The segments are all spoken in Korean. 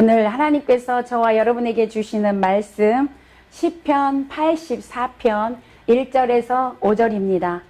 오늘 하나님께서 저와 여러분에게 주시는 말씀 시편 84편 1절에서 5절입니다.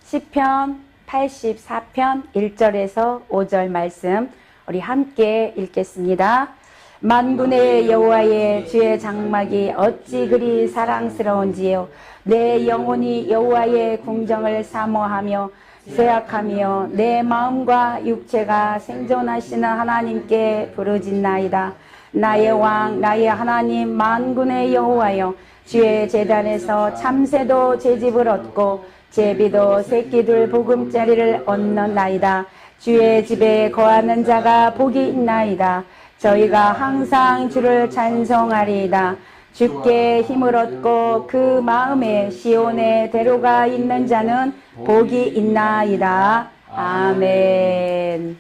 시편 84편 1절에서 5절 말씀 우리 함께 읽겠습니다. 만군의 여호와의 주의 장막이 어찌 그리 사랑스러운지요. 내 영혼이 여호와의 궁정을 사모하며 쇠약하며 내 마음과 육체가 생존하시는 하나님께 부르짖나이다. 나의 왕 나의 하나님 만군의 여호와여, 주의 제단에서 참새도 제집을 얻고 제비도 새끼들 보금자리를 얻는나이다. 주의 집에 거하는 자가 복이 있나이다. 저희가 항상 주를 찬송하리이다. 주께 힘을 얻고 그 마음에 시온의 대로가 있는 자는 복이 있나이다. 아멘.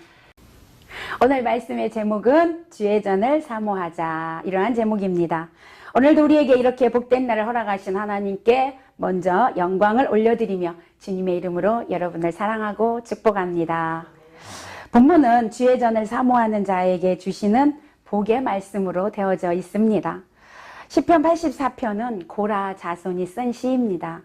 오늘 말씀의 제목은 주의 전을 사모하자, 이러한 제목입니다. 오늘도 우리에게 이렇게 복된 날을 허락하신 하나님께 먼저 영광을 올려드리며 주님의 이름으로 여러분을 사랑하고 축복합니다. 본문은 주의 전을 사모하는 자에게 주시는 복의 말씀으로 되어져 있습니다. 시편 84편은 고라 자손이 쓴 시입니다.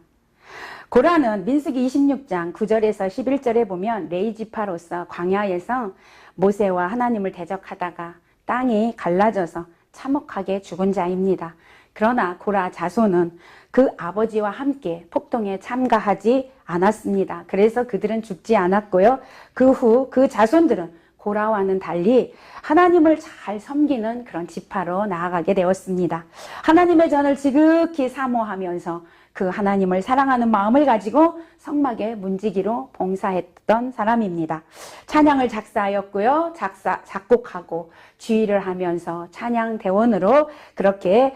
고라는 민수기 26장 9절에서 11절에 보면 레위지파로서 광야에서 모세와 하나님을 대적하다가 땅이 갈라져서 참혹하게 죽은 자입니다. 그러나 고라 자손은 그 아버지와 함께 폭동에 참가하지 않았습니다. 그래서 그들은 죽지 않았고요. 그 후 그 자손들은 고라와는 달리 하나님을 잘 섬기는 그런 지파로 나아가게 되었습니다. 하나님의 전을 지극히 사모하면서 그 하나님을 사랑하는 마음을 가지고 성막의 문지기로 봉사했던 사람입니다. 찬양을 작사하였고요. 작곡하고 주의를 하면서 찬양 대원으로 그렇게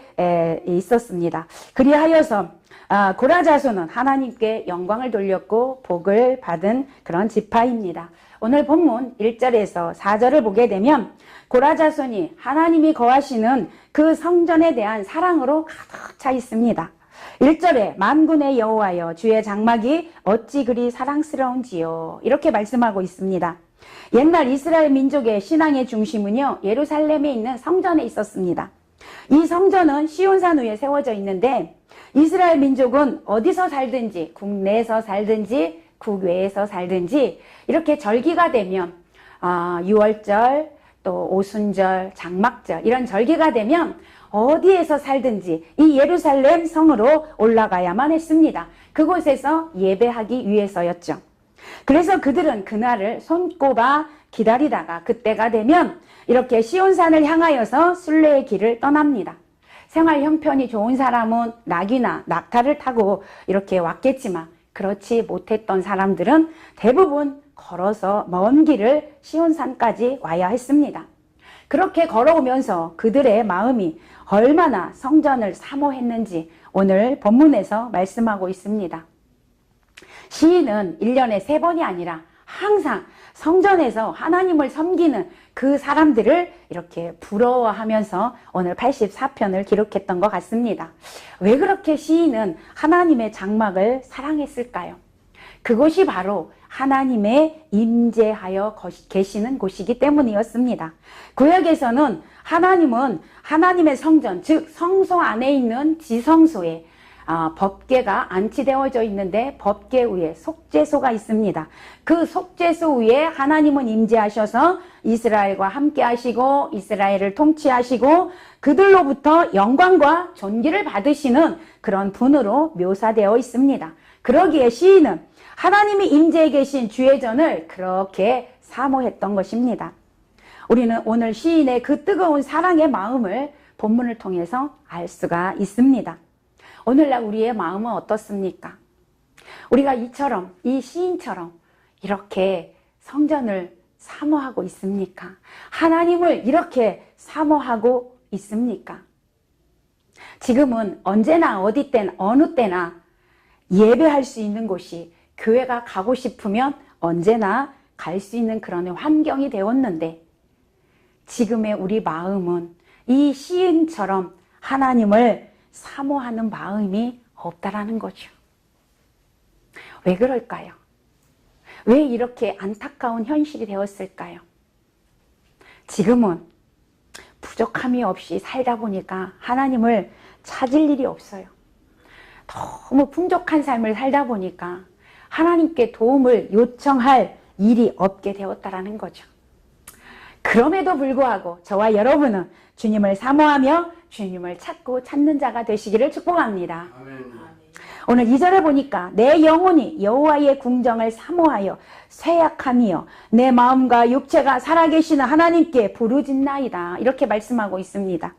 있었습니다. 그리하여서 고라 자손은 하나님께 영광을 돌렸고 복을 받은 그런 지파입니다. 오늘 본문 1절에서 4절을 보게 되면 고라 자손이 하나님이 거하시는 그 성전에 대한 사랑으로 가득 차 있습니다. 1절에 만군의 여호와여, 주의 장막이 어찌 그리 사랑스러운지요, 이렇게 말씀하고 있습니다. 옛날 이스라엘 민족의 신앙의 중심은요, 예루살렘에 있는 성전에 있었습니다. 이 성전은 시온산 위에 세워져 있는데 이스라엘 민족은 어디서 살든지, 국내에서 살든지 국외에서 살든지 이렇게 절기가 되면 유월절, 또 오순절, 장막절 이런 절기가 되면 어디에서 살든지 이 예루살렘 성으로 올라가야만 했습니다. 그곳에서 예배하기 위해서였죠. 그래서 그들은 그날을 손꼽아 기다리다가 그때가 되면 이렇게 시온산을 향하여서 순례의 길을 떠납니다. 생활 형편이 좋은 사람은 나귀나 낙타를 타고 이렇게 왔겠지만 그렇지 못했던 사람들은 대부분 걸어서 먼 길을 시온산까지 와야 했습니다. 그렇게 걸어오면서 그들의 마음이 얼마나 성전을 사모했는지 오늘 본문에서 말씀하고 있습니다. 시인은 1년에 3번이 아니라 항상 성전에서 하나님을 섬기는 그 사람들을 이렇게 부러워하면서 오늘 84편을 기록했던 것 같습니다. 왜 그렇게 시인은 하나님의 장막을 사랑했을까요? 그곳이 바로 하나님의 임재하여 계시는 곳이기 때문이었습니다. 구약에서는 하나님은 하나님의 성전, 즉 성소 안에 있는 지성소에 법궤가 안치되어져 있는데 법궤 위에 속죄소가 있습니다. 그 속죄소 위에 하나님은 임재하셔서 이스라엘과 함께 하시고 이스라엘을 통치하시고 그들로부터 영광과 존귀를 받으시는 그런 분으로 묘사되어 있습니다. 그러기에 시인은 하나님이 임재해 계신 주의 전을 그렇게 사모했던 것입니다. 우리는 오늘 시인의 그 뜨거운 사랑의 마음을 본문을 통해서 알 수가 있습니다. 오늘날 우리의 마음은 어떻습니까? 우리가 이 시인처럼 이렇게 성전을 사모하고 있습니까? 하나님을 이렇게 사모하고 있습니까? 지금은 언제나 어디 때나 어느 때나 예배할 수 있는 곳이, 교회가 가고 싶으면 언제나 갈 수 있는 그런 환경이 되었는데 지금의 우리 마음은 이 시인처럼 하나님을 사모하는 마음이 없다라는 거죠. 왜 그럴까요? 왜 이렇게 안타까운 현실이 되었을까요? 지금은 부족함이 없이 살다 보니까 하나님을 찾을 일이 없어요. 너무 풍족한 삶을 살다 보니까 하나님께 도움을 요청할 일이 없게 되었다라는 거죠. 그럼에도 불구하고 저와 여러분은 주님을 사모하며 주님을 찾고 찾는 자가 되시기를 축복합니다. 아멘. 오늘 2절에 보니까 내 영혼이 여호와의 궁정을 사모하여 쇠약하며 내 마음과 육체가 살아계시는 하나님께 부르짖나이다. 이렇게 말씀하고 있습니다.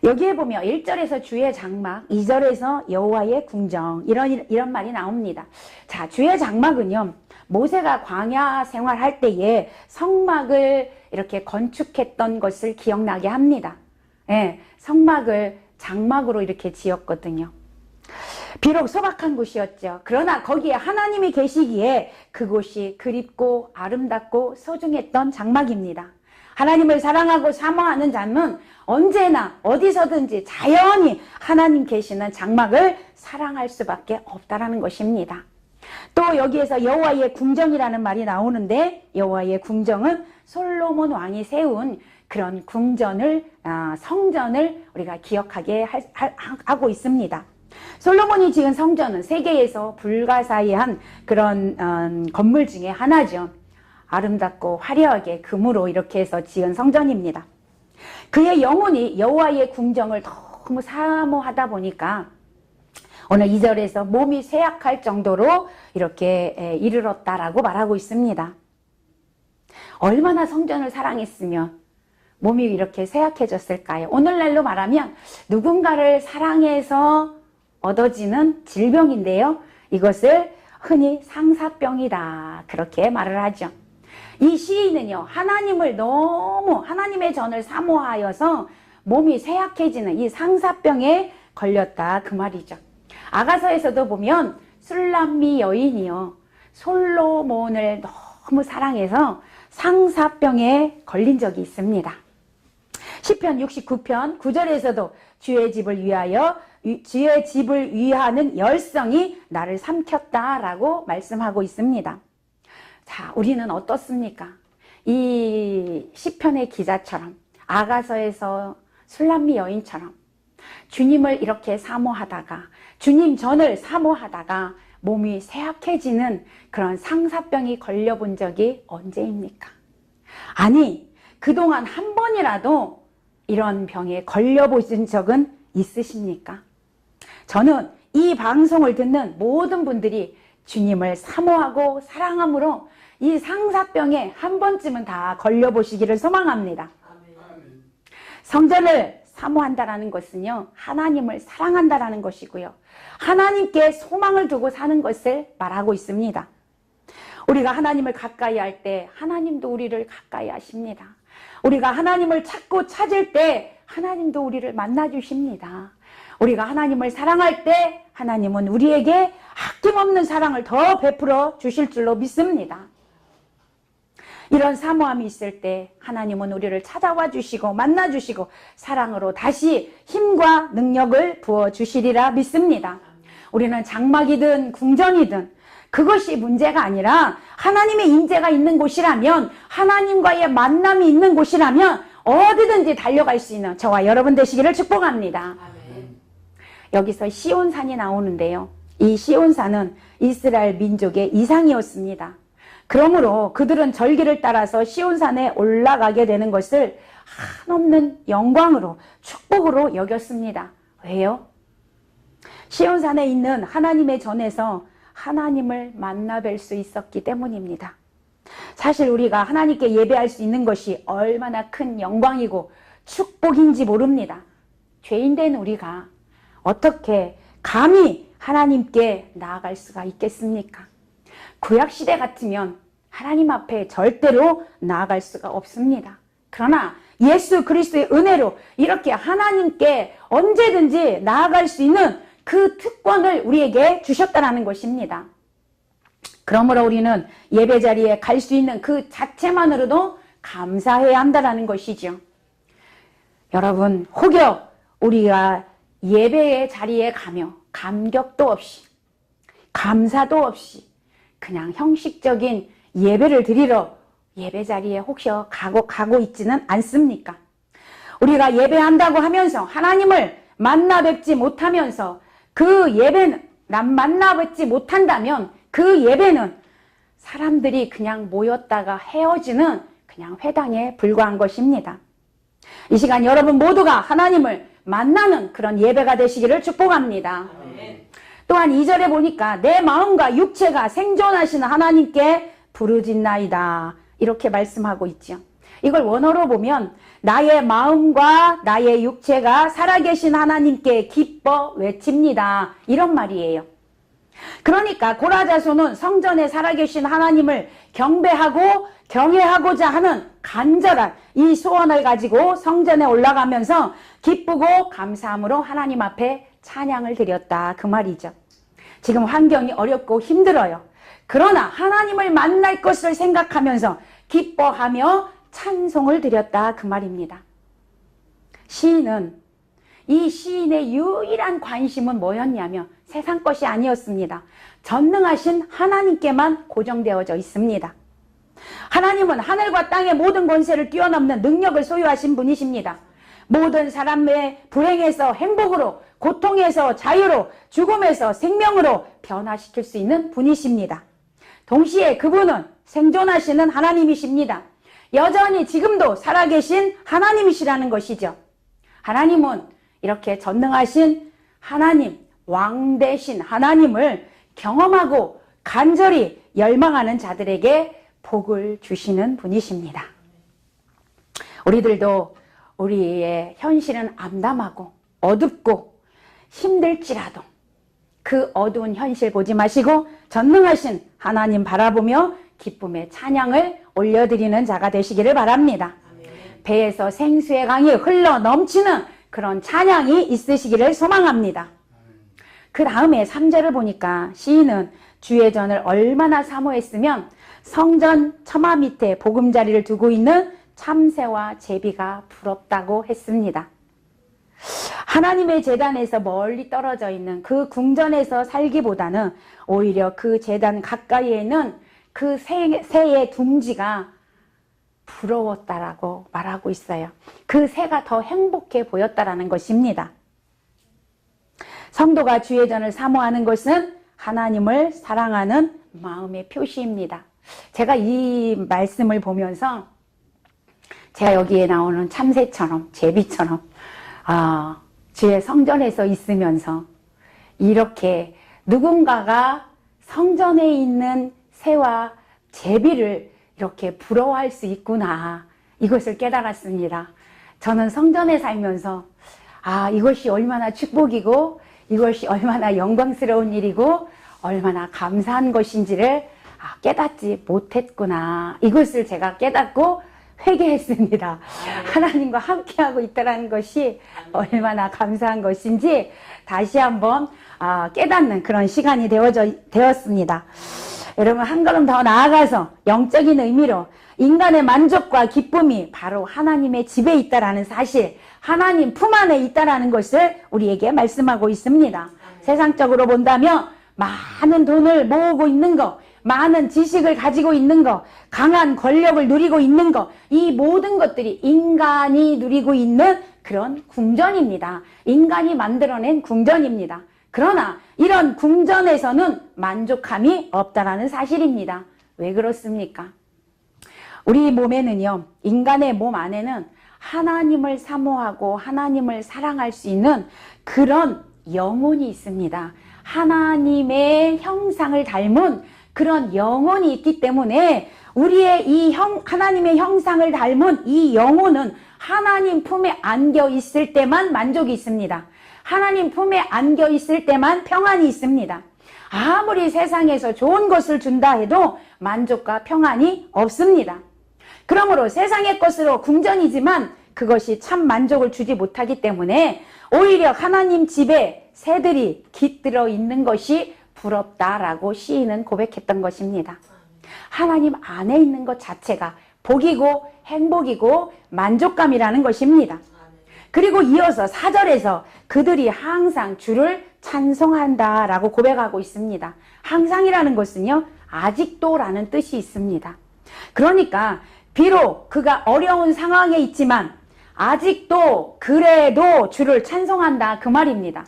여기에 보면 1절에서 주의 장막, 2절에서 여호와의 궁정 이런 말이 나옵니다. 자, 주의 장막은요, 모세가 광야 생활할 때에 성막을 이렇게 건축했던 것을 기억나게 합니다. 예, 성막을 장막으로 이렇게 지었거든요. 비록 소박한 곳이었죠. 그러나 거기에 하나님이 계시기에 그곳이 그립고 아름답고 소중했던 장막입니다. 하나님을 사랑하고 사모하는 자는 언제나 어디서든지 자연히 하나님 계시는 장막을 사랑할 수밖에 없다라는 것입니다. 또 여기에서 여호와의 궁정이라는 말이 나오는데, 여호와의 궁정은 솔로몬 왕이 세운 그런 성전을 우리가 기억하게 하고 있습니다. 솔로몬이 지은 성전은 세계에서 불가사의한 그런 건물 중에 하나죠. 아름답고 화려하게 금으로 이렇게 해서 지은 성전입니다. 그의 영혼이 여호와의 궁정을 너무 사모하다 보니까 오늘 2절에서 몸이 쇠약할 정도로 이렇게 이르렀다라고 말하고 있습니다. 얼마나 성전을 사랑했으면 몸이 이렇게 쇠약해졌을까요? 오늘날로 말하면 누군가를 사랑해서 얻어지는 질병인데요. 이것을 흔히 상사병이다, 그렇게 말을 하죠. 이 시인은요, 하나님의 전을 사모하여서 몸이 쇠약해지는 이 상사병에 걸렸다, 그 말이죠. 아가서에서도 보면 술람미 여인이요, 솔로몬을 너무 사랑해서 상사병에 걸린 적이 있습니다. 시편 69편 9절에서도 주의 집을 위하는 열성이 나를 삼켰다라고 말씀하고 있습니다. 자, 우리는 어떻습니까? 이 시편의 기자처럼, 아가서에서 술람미 여인처럼 주님을 이렇게 사모하다가, 주님 전을 사모하다가 몸이 쇠약해지는 그런 상사병이 걸려본 적이 언제입니까? 아니, 그동안 한 번이라도 이런 병에 걸려보신 적은 있으십니까? 저는 이 방송을 듣는 모든 분들이 주님을 사모하고 사랑함으로 이 상사병에 한 번쯤은 다 걸려보시기를 소망합니다. 성전을 사모한다라는 것은요, 하나님을 사랑한다라는 것이고요, 하나님께 소망을 두고 사는 것을 말하고 있습니다. 우리가 하나님을 가까이 할 때 하나님도 우리를 가까이 하십니다. 우리가 하나님을 찾고 찾을 때 하나님도 우리를 만나 주십니다. 우리가 하나님을 사랑할 때 하나님은 우리에게 아낌없는 사랑을 더 베풀어 주실 줄로 믿습니다. 이런 사모함이 있을 때 하나님은 우리를 찾아와 주시고 만나 주시고 사랑으로 다시 힘과 능력을 부어 주시리라 믿습니다. 우리는 장막이든 궁정이든 그것이 문제가 아니라 하나님의 임재가 있는 곳이라면, 하나님과의 만남이 있는 곳이라면 어디든지 달려갈 수 있는 저와 여러분 되시기를 축복합니다. 여기서 시온산이 나오는데요, 이 시온산은 이스라엘 민족의 이상이었습니다. 그러므로 그들은 절기를 따라서 시온산에 올라가게 되는 것을 한없는 영광으로, 축복으로 여겼습니다. 왜요? 시온산에 있는 하나님의 전에서 하나님을 만나 뵐 수 있었기 때문입니다. 사실 우리가 하나님께 예배할 수 있는 것이 얼마나 큰 영광이고 축복인지 모릅니다. 죄인된 우리가 어떻게 감히 하나님께 나아갈 수가 있겠습니까? 구약시대 같으면 하나님 앞에 절대로 나아갈 수가 없습니다. 그러나 예수 그리스도의 은혜로 이렇게 하나님께 언제든지 나아갈 수 있는 그 특권을 우리에게 주셨다는 것입니다. 그러므로 우리는 예배 자리에 갈 수 있는 그 자체만으로도 감사해야 한다는 것이죠. 여러분, 혹여 우리가 예배의 자리에 가며 감격도 없이, 감사도 없이 그냥 형식적인 예배를 드리러 예배 자리에 혹시 가고 있지는 않습니까? 우리가 예배한다고 하면서 하나님을 만나 뵙지 못하면서 그 예배는 만나 뵙지 못한다면 그 예배는 사람들이 그냥 모였다가 헤어지는 그냥 회당에 불과한 것입니다. 이 시간 여러분 모두가 하나님을 만나는 그런 예배가 되시기를 축복합니다. 또한 2절에 보니까 내 마음과 육체가 생존하시는 하나님께 부르짖나이다 이렇게 말씀하고 있죠. 이걸 원어로 보면 나의 마음과 나의 육체가 살아계신 하나님께 기뻐 외칩니다 이런 말이에요. 그러니까 고라 자손은 성전에 살아계신 하나님을 경배하고 경외하고자 하는 간절한 이 소원을 가지고 성전에 올라가면서 기쁘고 감사함으로 하나님 앞에 찬양을 드렸다 그 말이죠. 지금 환경이 어렵고 힘들어요. 그러나 하나님을 만날 것을 생각하면서 기뻐하며 찬송을 드렸다 그 말입니다. 시인은 이 시인의 유일한 관심은 뭐였냐면 세상 것이 아니었습니다. 전능하신 하나님께만 고정되어져 있습니다. 하나님은 하늘과 땅의 모든 권세를 뛰어넘는 능력을 소유하신 분이십니다. 모든 사람의 불행에서 행복으로, 고통에서 자유로, 죽음에서 생명으로 변화시킬 수 있는 분이십니다. 동시에 그분은 생존하시는 하나님이십니다. 여전히 지금도 살아계신 하나님이시라는 것이죠. 하나님은 이렇게 전능하신 하나님, 왕 되신 하나님을 경험하고 간절히 열망하는 자들에게 복을 주시는 분이십니다. 우리들도 우리의 현실은 암담하고 어둡고 힘들지라도 그 어두운 현실 보지 마시고 전능하신 하나님 바라보며 기쁨의 찬양을 올려드리는 자가 되시기를 바랍니다. 배에서 생수의 강이 흘러 넘치는 그런 찬양이 있으시기를 소망합니다. 그 다음에 3절을 보니까 시인은 주의 전을 얼마나 사모했으면 성전 처마 밑에 보금자리를 두고 있는 참새와 제비가 부럽다고 했습니다. 하나님의 제단에서 멀리 떨어져 있는 그 궁전에서 살기보다는 오히려 그 제단 가까이에 있는 그 새의 둥지가 부러웠다라고 말하고 있어요. 그 새가 더 행복해 보였다라는 것입니다. 성도가 주의 전을 사모하는 것은 하나님을 사랑하는 마음의 표시입니다. 제가 이 말씀을 보면서 제가 여기에 나오는 참새처럼 제비처럼 주의 성전에서 있으면서 이렇게 누군가가 성전에 있는 새와 제비를 이렇게 부러워할 수 있구나 이것을 깨달았습니다. 저는 성전에 살면서 이것이 얼마나 축복이고 이것이 얼마나 영광스러운 일이고 얼마나 감사한 것인지를 깨닫지 못했구나 이것을 제가 깨닫고 회개했습니다. 하나님과 함께하고 있다는 것이 얼마나 감사한 것인지 다시 한번 깨닫는 그런 시간이 되었습니다. 여러분 한 걸음 더 나아가서 영적인 의미로 인간의 만족과 기쁨이 바로 하나님의 집에 있다라는 사실, 하나님 품 안에 있다라는 것을 우리에게 말씀하고 있습니다. 세상적으로 본다면 많은 돈을 모으고 있는 것, 많은 지식을 가지고 있는 것, 강한 권력을 누리고 있는 것, 이 모든 것들이 인간이 누리고 있는 그런 궁전입니다. 인간이 만들어낸 궁전입니다. 그러나 이런 궁전에서는 만족함이 없다라는 사실입니다. 왜 그렇습니까? 우리 몸에는요, 인간의 몸 안에는 하나님을 사모하고 하나님을 사랑할 수 있는 그런 영혼이 있습니다. 하나님의 형상을 닮은 그런 영혼이 있기 때문에 우리의 이 하나님의 형상을 닮은 이 영혼은 하나님 품에 안겨 있을 때만 만족이 있습니다. 하나님 품에 안겨 있을 때만 평안이 있습니다. 아무리 세상에서 좋은 것을 준다 해도 만족과 평안이 없습니다. 그러므로 세상의 것으로 궁전이지만 그것이 참 만족을 주지 못하기 때문에 오히려 하나님 집에 새들이 깃들어 있는 것이 부럽다라고 시인은 고백했던 것입니다. 하나님 안에 있는 것 자체가 복이고 행복이고 만족감이라는 것입니다. 그리고 이어서 4절에서 그들이 항상 주를 찬송한다라고 고백하고 있습니다. 항상이라는 것은요, 아직도라는 뜻이 있습니다. 그러니까 비록 그가 어려운 상황에 있지만 아직도 그래도 주를 찬송한다 그 말입니다.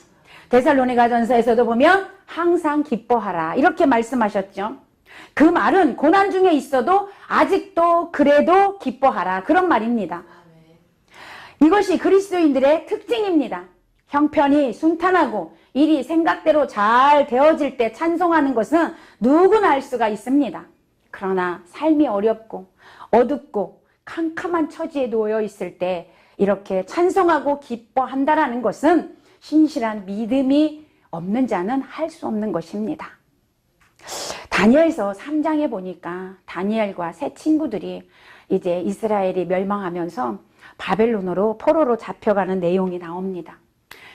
데살로니가전서에서도 보면 항상 기뻐하라 이렇게 말씀하셨죠. 그 말은 고난 중에 있어도 아직도 그래도 기뻐하라 그런 말입니다. 이것이 그리스도인들의 특징입니다. 형편이 순탄하고 일이 생각대로 잘 되어질 때 찬송하는 것은 누구나 할 수가 있습니다. 그러나 삶이 어렵고 어둡고 캄캄한 처지에 놓여 있을 때 이렇게 찬송하고 기뻐한다라는 것은 신실한 믿음이 없는 자는 할 수 없는 것입니다. 다니엘서 3장에 보니까 다니엘과 세 친구들이 이제 이스라엘이 멸망하면서 바벨론으로 포로로 잡혀가는 내용이 나옵니다.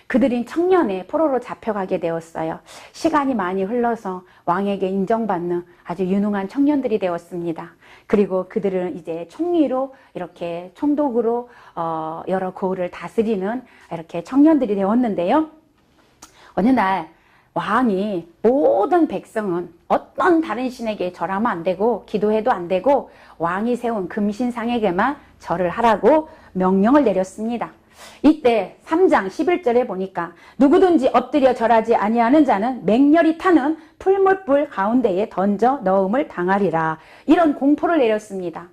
그들은 청년에 포로로 잡혀가게 되었어요. 시간이 많이 흘러서 왕에게 인정받는 아주 유능한 청년들이 되었습니다. 그리고 그들은 이제 총리로 이렇게 총독으로 여러 고을을 다스리는 이렇게 청년들이 되었는데요. 어느 날 왕이 모든 백성은 어떤 다른 신에게 절하면 안 되고 기도해도 안 되고 왕이 세운 금신상에게만 절을 하라고 명령을 내렸습니다. 이때 3장 11절에 보니까 누구든지 엎드려 절하지 아니하는 자는 맹렬히 타는 풀무불 가운데에 던져 넣음을 당하리라 이런 공포를 내렸습니다.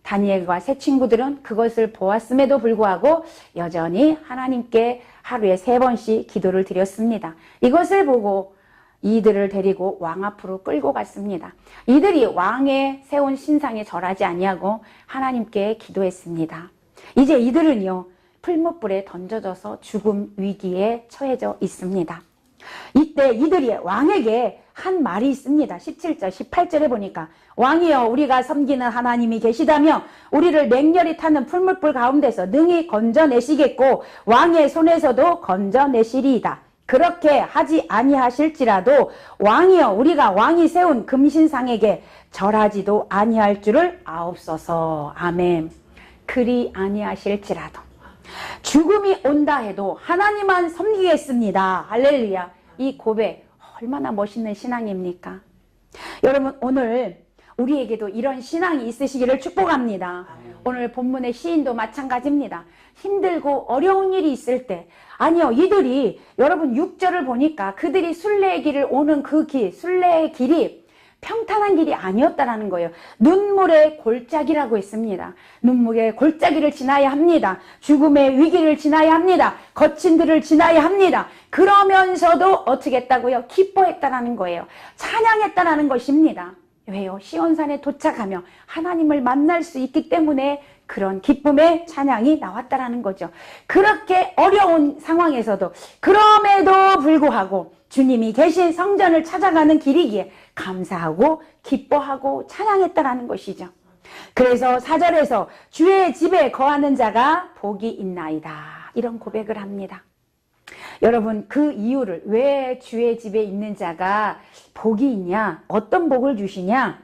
다니엘과 세 친구들은 그것을 보았음에도 불구하고 여전히 하나님께 하루에 3번씩 기도를 드렸습니다. 이것을 보고 이들을 데리고 왕 앞으로 끌고 갔습니다. 이들이 왕의 세운 신상에 절하지 아니하고 하나님께 기도했습니다. 이제 이들은요 풀무불에 던져져서 죽음 위기에 처해져 있습니다. 이때 이들이 왕에게 한 말이 있습니다. 17절 18절에 보니까 왕이여 우리가 섬기는 하나님이 계시다며 우리를 맹렬히 타는 풀무불 가운데서 능히 건져내시겠고 왕의 손에서도 건져내시리이다. 그렇게 하지 아니하실지라도 왕이여 우리가 왕이 세운 금신상에게 절하지도 아니할 줄을 아옵소서. 아멘. 그리 아니하실지라도 죽음이 온다 해도 하나님만 섬기겠습니다. 할렐루야. 이 고백 얼마나 멋있는 신앙입니까? 여러분 오늘 우리에게도 이런 신앙이 있으시기를 축복합니다. 오늘 본문의 시인도 마찬가지입니다. 힘들고 어려운 일이 있을 때 아니요 이들이 여러분 6절을 보니까 그들이 순례의 길을 오는 그 길 순례의 길이 평탄한 길이 아니었다라는 거예요. 눈물의 골짜기라고 했습니다. 눈물의 골짜기를 지나야 합니다. 죽음의 위기를 지나야 합니다. 거친 들을 지나야 합니다. 그러면서도 어떻게 했다고요? 기뻐했다라는 거예요. 찬양했다라는 것입니다. 왜요? 시온산에 도착하며 하나님을 만날 수 있기 때문에 그런 기쁨의 찬양이 나왔다라는 거죠. 그렇게 어려운 상황에서도 그럼에도 불구하고 주님이 계신 성전을 찾아가는 길이기에 감사하고 기뻐하고 찬양했다라는 것이죠. 그래서 4절에서 주의 집에 거하는 자가 복이 있나이다 이런 고백을 합니다. 여러분 그 이유를 왜 주의 집에 있는 자가 복이 있냐 어떤 복을 주시냐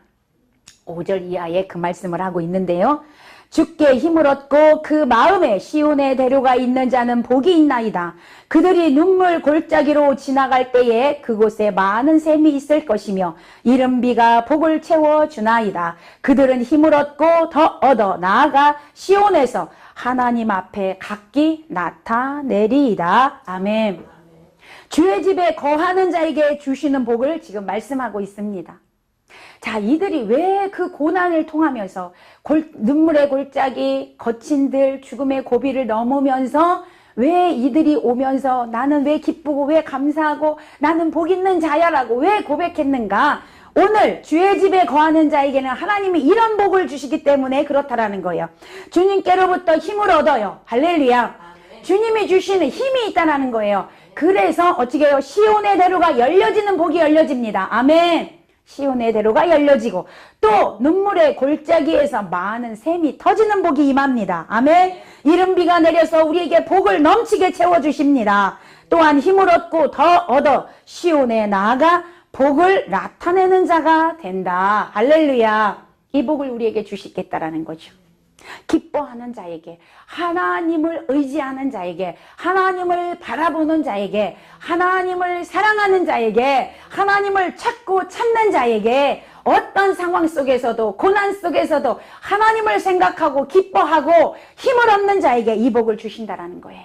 5절 이하에 그 말씀을 하고 있는데요. 주께 힘을 얻고 그 마음에 시온의 대로가 있는 자는 복이 있나이다. 그들이 눈물 골짜기로 지나갈 때에 그곳에 많은 샘이 있을 것이며 이른 비가 복을 채워주나이다. 그들은 힘을 얻고 더 얻어 나아가 시온에서 하나님 앞에 각기 나타내리이다. 아멘. 주의 집에 거하는 자에게 주시는 복을 지금 말씀하고 있습니다. 자, 이들이 왜 그 고난을 통하면서 눈물의 골짜기, 거친 들, 죽음의 고비를 넘으면서 왜 이들이 오면서 나는 왜 기쁘고 왜 감사하고 나는 복 있는 자야라고 왜 고백했는가? 오늘 주의 집에 거하는 자에게는 하나님이 이런 복을 주시기 때문에 그렇다라는 거예요. 주님께로부터 힘을 얻어요. 할렐루야. 주님이 주시는 힘이 있다는 거예요. 그래서 어떻게 해요? 시온의 대로가 열려지는 복이 열려집니다. 아멘. 시온의 대로가 열려지고 또 눈물의 골짜기에서 많은 샘이 터지는 복이 임합니다. 아멘. 이른 비가 내려서 우리에게 복을 넘치게 채워주십니다. 또한 힘을 얻고 더 얻어 시온에 나아가 복을 나타내는 자가 된다. 할렐루야. 이 복을 우리에게 주시겠다라는 거죠. 기뻐하는 자에게, 하나님을 의지하는 자에게, 하나님을 바라보는 자에게, 하나님을 사랑하는 자에게, 하나님을 찾고 찾는 자에게 어떤 상황 속에서도 고난 속에서도 하나님을 생각하고 기뻐하고 힘을 얻는 자에게 이 복을 주신다라는 거예요.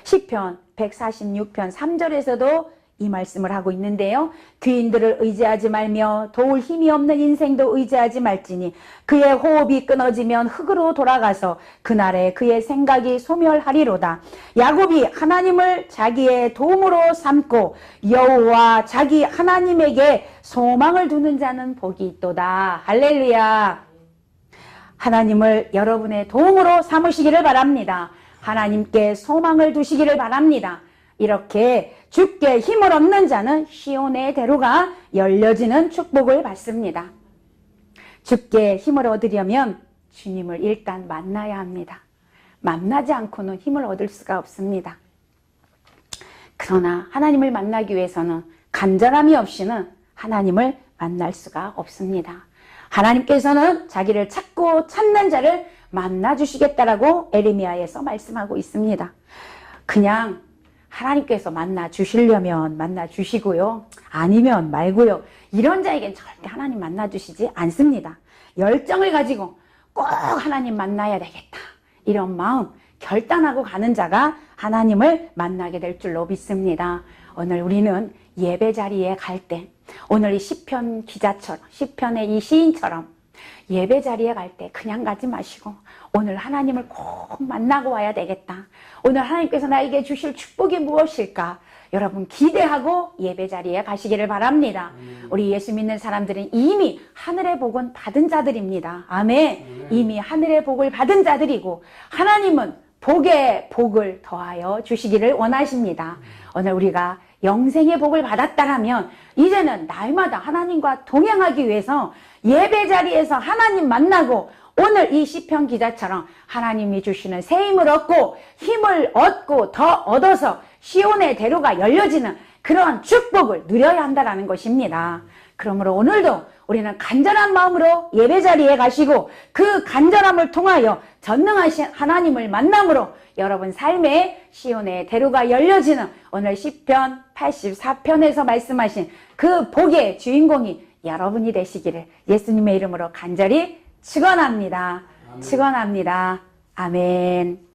시편 146편 3절에서도 이 말씀을 하고 있는데요. 귀인들을 의지하지 말며 도울 힘이 없는 인생도 의지하지 말지니 그의 호흡이 끊어지면 흙으로 돌아가서 그날에 그의 생각이 소멸하리로다. 야곱이 하나님을 자기의 도움으로 삼고 여호와 자기 하나님에게 소망을 두는 자는 복이 있도다. 할렐루야. 하나님을 여러분의 도움으로 삼으시기를 바랍니다. 하나님께 소망을 두시기를 바랍니다. 이렇게 주께 힘을 얻는 자는 시온의 대로가 열려지는 축복을 받습니다. 주께 힘을 얻으려면 주님을 일단 만나야 합니다. 만나지 않고는 힘을 얻을 수가 없습니다. 그러나 하나님을 만나기 위해서는 간절함이 없이는 하나님을 만날 수가 없습니다. 하나님께서는 자기를 찾고 찾는 자를 만나주시겠다라고 에레미야에서 말씀하고 있습니다. 그냥 하나님께서 만나 주시려면 만나 주시고요. 아니면 말고요. 이런 자에겐 절대 하나님 만나 주시지 않습니다. 열정을 가지고 꼭 하나님 만나야 되겠다. 이런 마음 결단하고 가는 자가 하나님을 만나게 될 줄로 믿습니다. 오늘 우리는 예배 자리에 갈 때 오늘 이 시편 기자처럼 시편의 이 시인처럼 예배 자리에 갈 때 그냥 가지 마시고 오늘 하나님을 꼭 만나고 와야 되겠다. 오늘 하나님께서 나에게 주실 축복이 무엇일까? 여러분 기대하고 예배 자리에 가시기를 바랍니다. 우리 예수 믿는 사람들은 이미 하늘의 복은 받은 자들입니다. 아멘. 이미 하늘의 복을 받은 자들이고 하나님은 복에 복을 더하여 주시기를 원하십니다. 오늘 우리가 영생의 복을 받았다라면 이제는 날마다 하나님과 동행하기 위해서 예배 자리에서 하나님 만나고 오늘 이 시편 기자처럼 하나님이 주시는 새 힘을 얻고 힘을 얻고 더 얻어서 시온의 대로가 열려지는 그러한 축복을 누려야 한다는 것입니다. 그러므로 오늘도 우리는 간절한 마음으로 예배 자리에 가시고 그 간절함을 통하여 전능하신 하나님을 만남으로 여러분 삶에 시온의 대로가 열려지는 오늘 시편 84편에서 말씀하신 그 복의 주인공이 여러분이 되시기를 예수님의 이름으로 간절히 축원합니다. 축원합니다. 아멘.